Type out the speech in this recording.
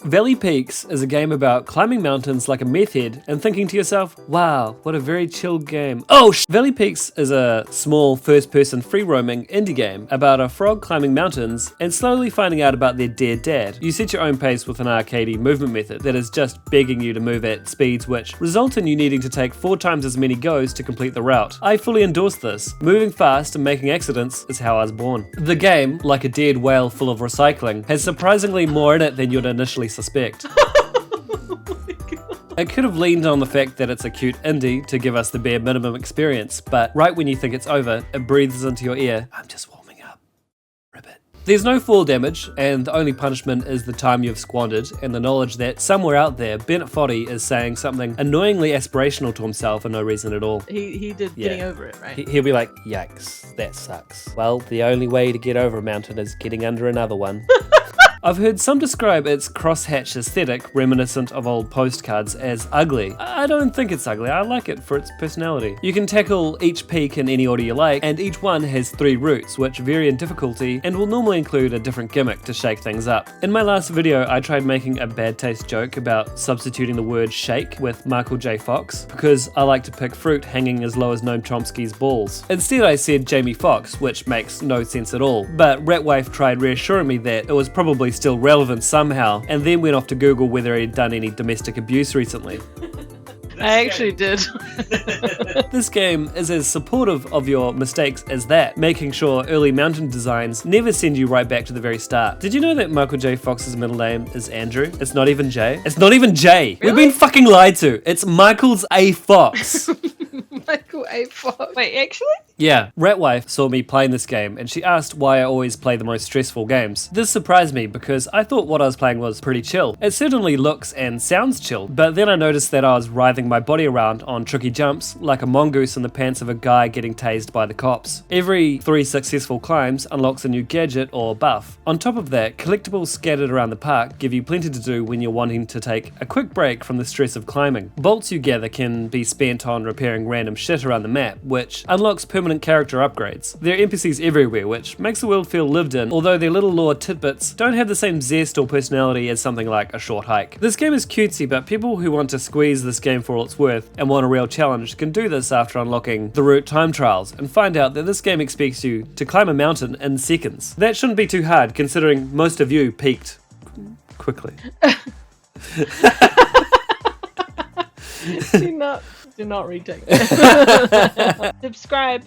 Valley Peaks is a game about climbing mountains like a meth head and thinking to yourself, wow, what a very chill game. Valley Peaks is a small first-person free-roaming indie game about a frog climbing mountains and slowly finding out about their dead dad. You set your own pace with an arcadey movement method that is just begging you to move at speeds which result in you needing to take 4 times as many goes to complete the route. I fully endorse this. Moving fast and making accidents is how I was born. The game, like a dead whale full of recycling, has surprisingly more in it than you'd initially suspect. It could have leaned on the fact that it's a cute indie to give us the bare minimum experience, but right when you think it's over, it breathes into your ear, I'm just warming up. Ribbit. There's no fall damage, and the only punishment is the time you've squandered, and the knowledge that somewhere out there, Bennett Foddy is saying something annoyingly aspirational to himself for no reason at all. He did getting over it, right? He'll be like, yikes, that sucks. Well, the only way to get over a mountain is getting under another one. I've heard some describe its crosshatch aesthetic, reminiscent of old postcards, as ugly. I don't think it's ugly, I like it for its personality. You can tackle each peak in any order you like, and each one has 3 routes, which vary in difficulty and will normally include a different gimmick to shake things up. In my last video, I tried making a bad taste joke about substituting the word shake with Michael J. Fox, because I like to pick fruit hanging as low as Noam Chomsky's balls. Instead I said Jamie Foxx, which makes no sense at all, but Ratwife tried reassuring me that it was probably still relevant somehow, and then went off to Google whether he'd done any domestic abuse recently. I actually did. This game is as supportive of your mistakes as that, making sure early mountain designs never send you right back to the very start. Did you know that Michael J. Fox's middle name is Andrew? It's not even J. It's not even J. Really? We've been fucking lied to. It's Michael's A. Fox. Michael A. Fox. Wait, actually? Yeah, Ratwife saw me playing this game and she asked why I always play the most stressful games. This surprised me because I thought what I was playing was pretty chill. It certainly looks and sounds chill, but then I noticed that I was writhing my body around on tricky jumps like a mongoose in the pants of a guy getting tased by the cops. Every 3 successful climbs unlocks a new gadget or buff. On top of that, collectibles scattered around the park give you plenty to do when you're wanting to take a quick break from the stress of climbing. Bolts you gather can be spent on repairing random shit around the map, which unlocks permanent character upgrades. There are NPCs everywhere, which makes the world feel lived in, although their little lore tidbits don't have the same zest or personality as something like a short hike. This game is cutesy, but people who want to squeeze this game for all it's worth and want a real challenge can do this after unlocking the route time trials and find out that this game expects you to climb a mountain in seconds. That shouldn't be too hard considering most of you peaked quickly. Do not retake that. Subscribe.